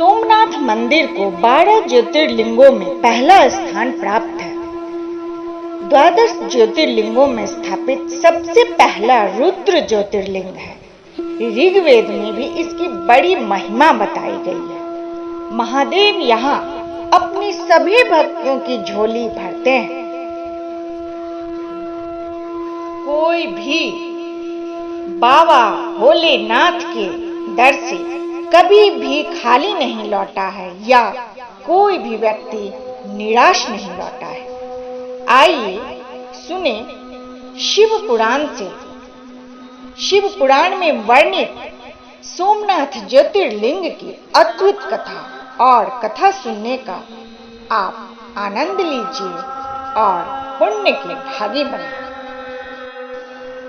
सोमनाथ मंदिर को 12 ज्योतिर्लिंगों में पहला स्थान प्राप्त है। 12 ज्योतिर्लिंगों में स्थापित सबसे पहला रुद्र ज्योतिर्लिंग है। ऋग्वेद में भी इसकी बड़ी महिमा बताई गई है। महादेव यहाँ अपनी सभी भक्तों की झोली भरते हैं। कोई भी बाबा भोलेनाथ के दर से कभी भी खाली नहीं लौटा है या कोई भी व्यक्ति निराश नहीं लौटा है। आइए सुने शिव पुराण से। शिव पुराण में वर्णित सोमनाथ ज्योतिर्लिंग की अद्भुत कथा और कथा सुनने का आप आनंद लीजिए और पुण्य के भागी बनिए।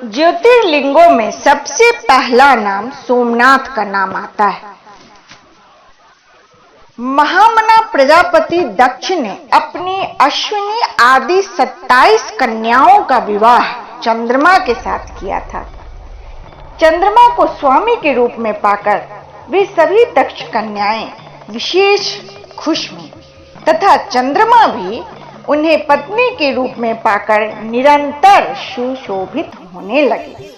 ज्योतिर्लिंगों में सबसे पहला नाम सोमनाथ का नाम आता है। महामना प्रजापति दक्ष ने अपनी अश्विनी आदि 27 कन्याओं का विवाह चंद्रमा के साथ किया था। चंद्रमा को स्वामी के रूप में पाकर वे सभी दक्ष कन्याएं विशेष खुश हुई तथा चंद्रमा भी उन्हें पत्नी के रूप में पाकर निरंतर सुशोभित होने लगे।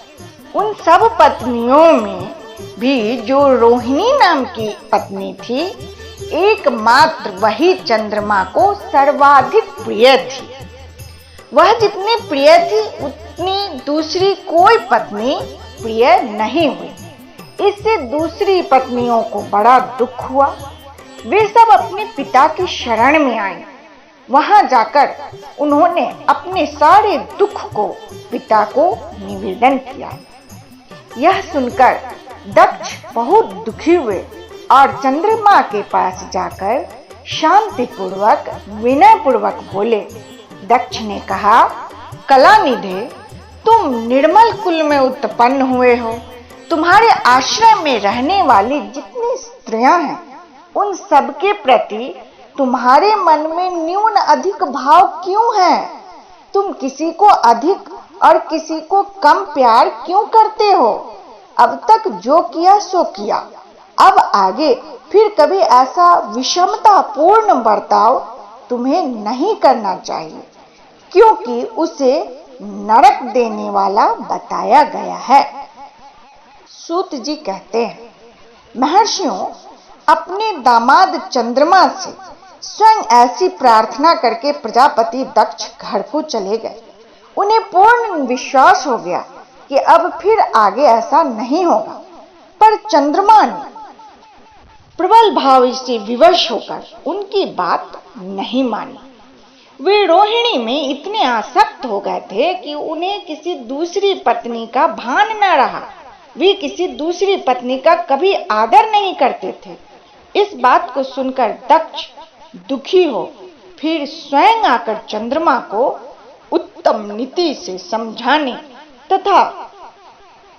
उन सब पत्नियों में भी जो रोहिणी नाम की पत्नी थी, एकमात्र वही चंद्रमा को सर्वाधिक प्रिय थी। वह जितनी प्रिय थी उतनी दूसरी कोई पत्नी प्रिय नहीं हुई। इससे दूसरी पत्नियों को बड़ा दुख हुआ। वे सब अपने पिता की शरण में आईं। वहां जाकर उन्होंने अपने सारे दुख को पिता को निवेदन किया। यह सुनकर दक्ष बहुत दुखी हुए और चंद्रमा के पास जाकर शांतिपूर्वक विनय पूर्वक बोले। दक्ष ने कहा, कलानिधे, तुम निर्मल कुल में उत्पन्न हुए हो। तुम्हारे आश्रम में रहने वाली जितनी स्त्रियां हैं, उन सबके प्रति तुम्हारे मन में न्यून अधिक भाव क्यों है? तुम किसी को अधिक और किसी को कम प्यार क्यों करते हो? अब तक जो किया सो किया। अब आगे फिर कभी ऐसा विषमतापूर्ण बर्ताव तुम्हें नहीं करना चाहिए, क्योंकि उसे नरक देने वाला बताया गया है। सूत जी कहते हैं, महर्षियों, अपने दामाद चंद्रमा से स्वयं ऐसी प्रार्थना करके प्रजापति दक्ष घर को चले गए। उन्हें पूर्ण विश्वास हो गया कि अब फिर आगे ऐसा नहीं होगा, पर चंद्रमा ने प्रबल भाव से विवश होकर उनकी बात नहीं मानी। वे रोहिणी में इतने आसक्त हो गए थे कि उन्हें किसी दूसरी पत्नी का भान न रहा। वे किसी दूसरी पत्नी का कभी आदर नहीं करते थे। इस बात को सुनकर दक्ष दुखी हो फिर स्वयं आकर चंद्रमा को उत्तम नीति से समझाने तथा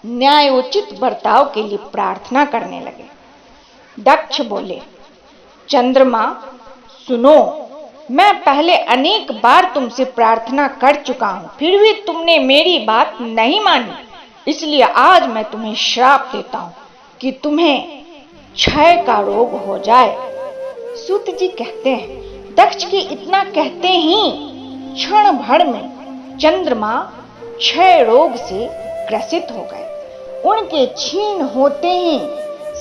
न्यायोचित बर्ताव के लिए प्रार्थना करने लगे। दक्ष बोले, चंद्रमा, सुनो, मैं पहले अनेक बार तुमसे प्रार्थना कर चुका हूं, फिर भी तुमने मेरी बात नहीं मानी। इसलिए आज मैं तुम्हें श्राप देता हूं कि तुम्हें क्षय का रोग हो जाए। सूत जी कहते हैं, दक्ष के इतना कहते ही क्षण भर में चंद्रमा क्षय रोग से ग्रसित हो गए। उनके क्षीण होते ही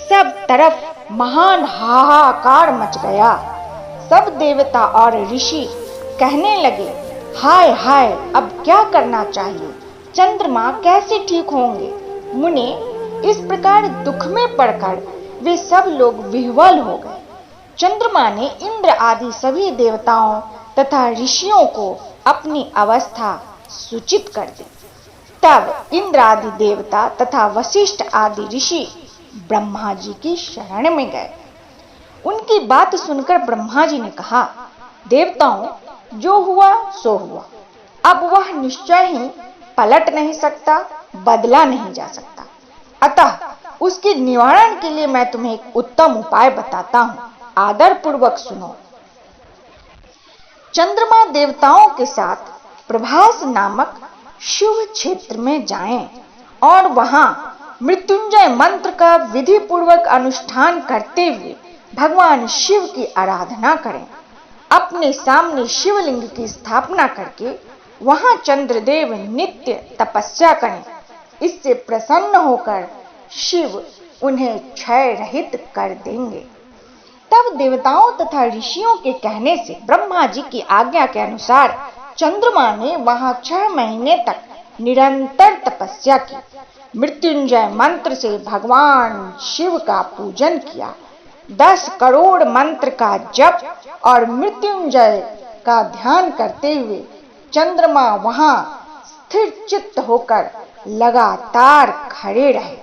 सब तरफ महान हाहाकार मच गया। सब देवता और ऋषि कहने लगे, हाय हाय, अब क्या करना चाहिए? चंद्रमा कैसे ठीक होंगे? मुने, इस प्रकार दुख में पड़कर वे सब लोग विह्वल हो गए। चंद्रमा ने इंद्र आदि सभी देवताओं तथा ऋषियों को अपनी अवस्था सूचित कर दी। तब इंद्र आदि देवता तथा वशिष्ठ आदि ऋषि ब्रह्मा जी की शरण में गए। उनकी बात सुनकर ब्रह्मा जी ने कहा, देवताओं, जो हुआ सो हुआ। अब वह निश्चय ही पलट नहीं सकता, बदला नहीं जा सकता। अतः उसके निवारण के लिए मैं तुम्हें एक उत्तम उपाय बताता हूं, आदर पूर्वक सुनो। चंद्रमा देवताओं के साथ प्रभास नामक शुभ क्षेत्र में जाएं और वहां मृत्युंजय मंत्र का विधि पूर्वक अनुष्ठान करते हुए भगवान शिव की आराधना करें। अपने सामने शिवलिंग की स्थापना करके वहां चंद्रदेव नित्य तपस्या करें। इससे प्रसन्न होकर शिव उन्हें क्षय रहित कर देंगे। तब देवताओं तथा ऋषियों के कहने से ब्रह्मा जी की आज्ञा के अनुसार चंद्रमा ने वहां 6 महीने तक निरंतर तपस्या की। मृत्युंजय मंत्र से भगवान शिव का पूजन किया। 10 करोड़ मंत्र का जप और मृत्युंजय का ध्यान करते हुए चंद्रमा वहां स्थिर चित्त होकर लगातार खड़े रहे।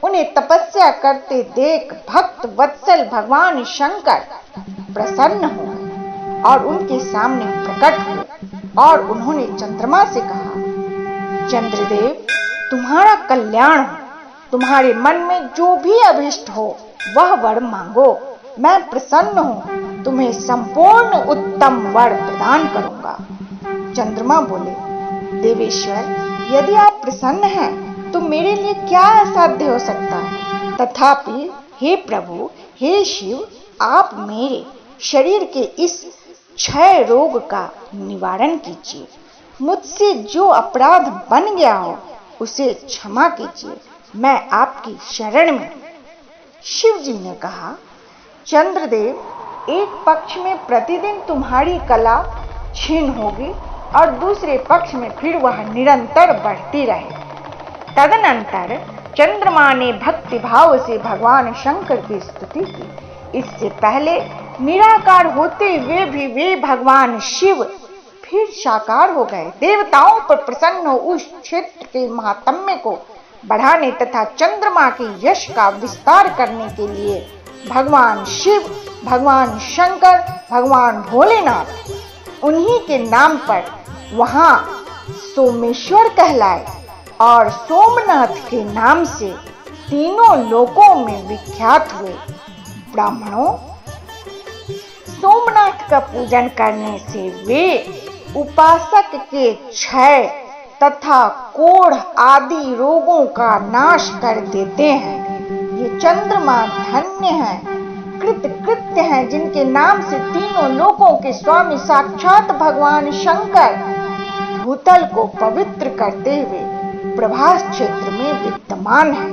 उन्हें तपस्या करते देख भक्त वत्सल भगवान शंकर प्रसन्न हो गए और उनके सामने प्रकट हुए और उन्होंने चंद्रमा से कहा, चंद्रदेव, तुम्हारा कल्याण हो। तुम्हारे मन में जो भी अभिष्ट हो वह वर मांगो। मैं प्रसन्न हूं, तुम्हें संपूर्ण उत्तम वर प्रदान करूंगा। चंद्रमा बोले, देवेश्वर, यदि आप प्रसन्न हैं तो मेरे लिए क्या असाध्य हो सकता है। तथापि हे प्रभु, हे शिव, आप मेरे शरीर के इस क्षय रोग का निवारण कीजिए। मुझसे जो अपराध बन गया हो उसे क्षमा कीजिए। मैं आपकी शरण में। शिव जी ने कहा, चंद्रदेव, एक पक्ष में प्रतिदिन तुम्हारी कला क्षीण होगी और दूसरे पक्ष में फिर वह निरंतर बढ़ती रहेगी। तदनंतर चंद्रमा ने भक्ति भाव से भगवान शंकर की स्तुति की। इससे पहले निराकार होते हुए भी वे भगवान शिव फिर साकार हो गए। देवताओं पर प्रसन्न हो उस क्षेत्र के महात्म्य को बढ़ाने तथा चंद्रमा के यश का विस्तार करने के लिए भगवान शिव, भगवान शंकर, भगवान भोलेनाथ उन्हीं के नाम पर वहां सोमेश्वर कहलाए और सोमनाथ के नाम से तीनों लोकों में विख्यात हुए। ब्राह्मणों, सोमनाथ का पूजन करने से वे उपासक के क्षय तथा कोढ़ आदि रोगों का नाश कर देते हैं। ये चंद्रमा धन्य हैं, कृत्य हैं, जिनके नाम से तीनों लोकों के स्वामी साक्षात भगवान शंकर भूतल को पवित्र करते हुए प्रभास क्षेत्र में विद्यमान है।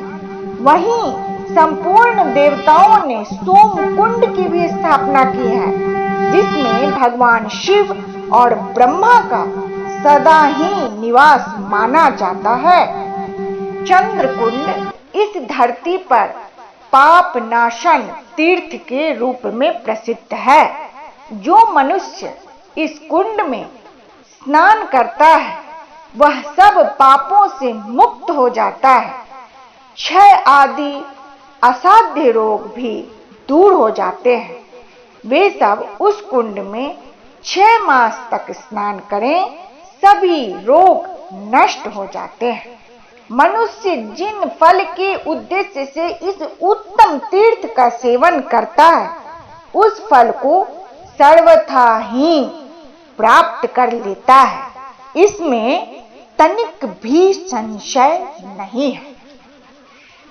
वहीं संपूर्ण देवताओं ने सोम कुंड की भी स्थापना की है, जिसमें भगवान शिव और ब्रह्मा का सदा ही निवास माना जाता है। चंद्रकुंड इस धरती पर पाप नाशन तीर्थ के रूप में प्रसिद्ध है। जो मनुष्य इस कुंड में स्नान करता है वह सब पापों से मुक्त हो जाता है। क्षय आदि असाध्य रोग भी दूर हो जाते हैं। वे सब उस कुंड में 6 मास तक स्नान करें, सभी रोग नष्ट हो जाते हैं। मनुष्य जिन फल के उद्देश्य से इस उत्तम तीर्थ का सेवन करता है उस फल को सर्वथा ही प्राप्त कर लेता है। इसमें तनिक भी संशय नहीं है।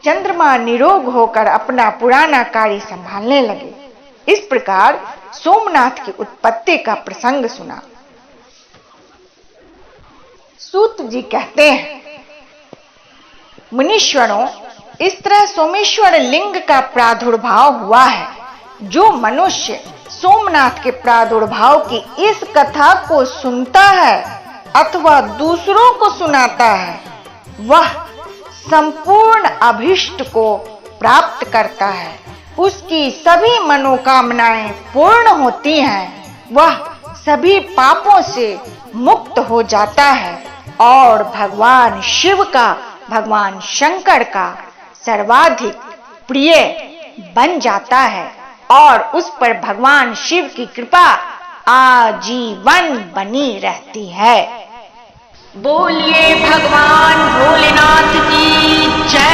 चंद्रमा निरोग होकर अपना पुराना कार्य संभालने लगे। इस प्रकार सोमनाथ की उत्पत्ति का प्रसंग सुना। सूत जी कहते हैं, मुनीश्वरों, इस तरह सोमेश्वर लिंग का प्रादुर्भाव हुआ है। जो मनुष्य सोमनाथ के प्रादुर्भाव की इस कथा को सुनता है अथवा दूसरों को सुनाता है वह संपूर्ण अभिष्ट को प्राप्त करता है। उसकी सभी मनोकामनाएं पूर्ण होती हैं। वह सभी पापों से मुक्त हो जाता है और भगवान शिव का, भगवान शंकर का सर्वाधिक प्रिय बन जाता है और उस पर भगवान शिव की कृपा आजीवन बनी रहती है। बोलिए भगवान भोलेनाथ की जय।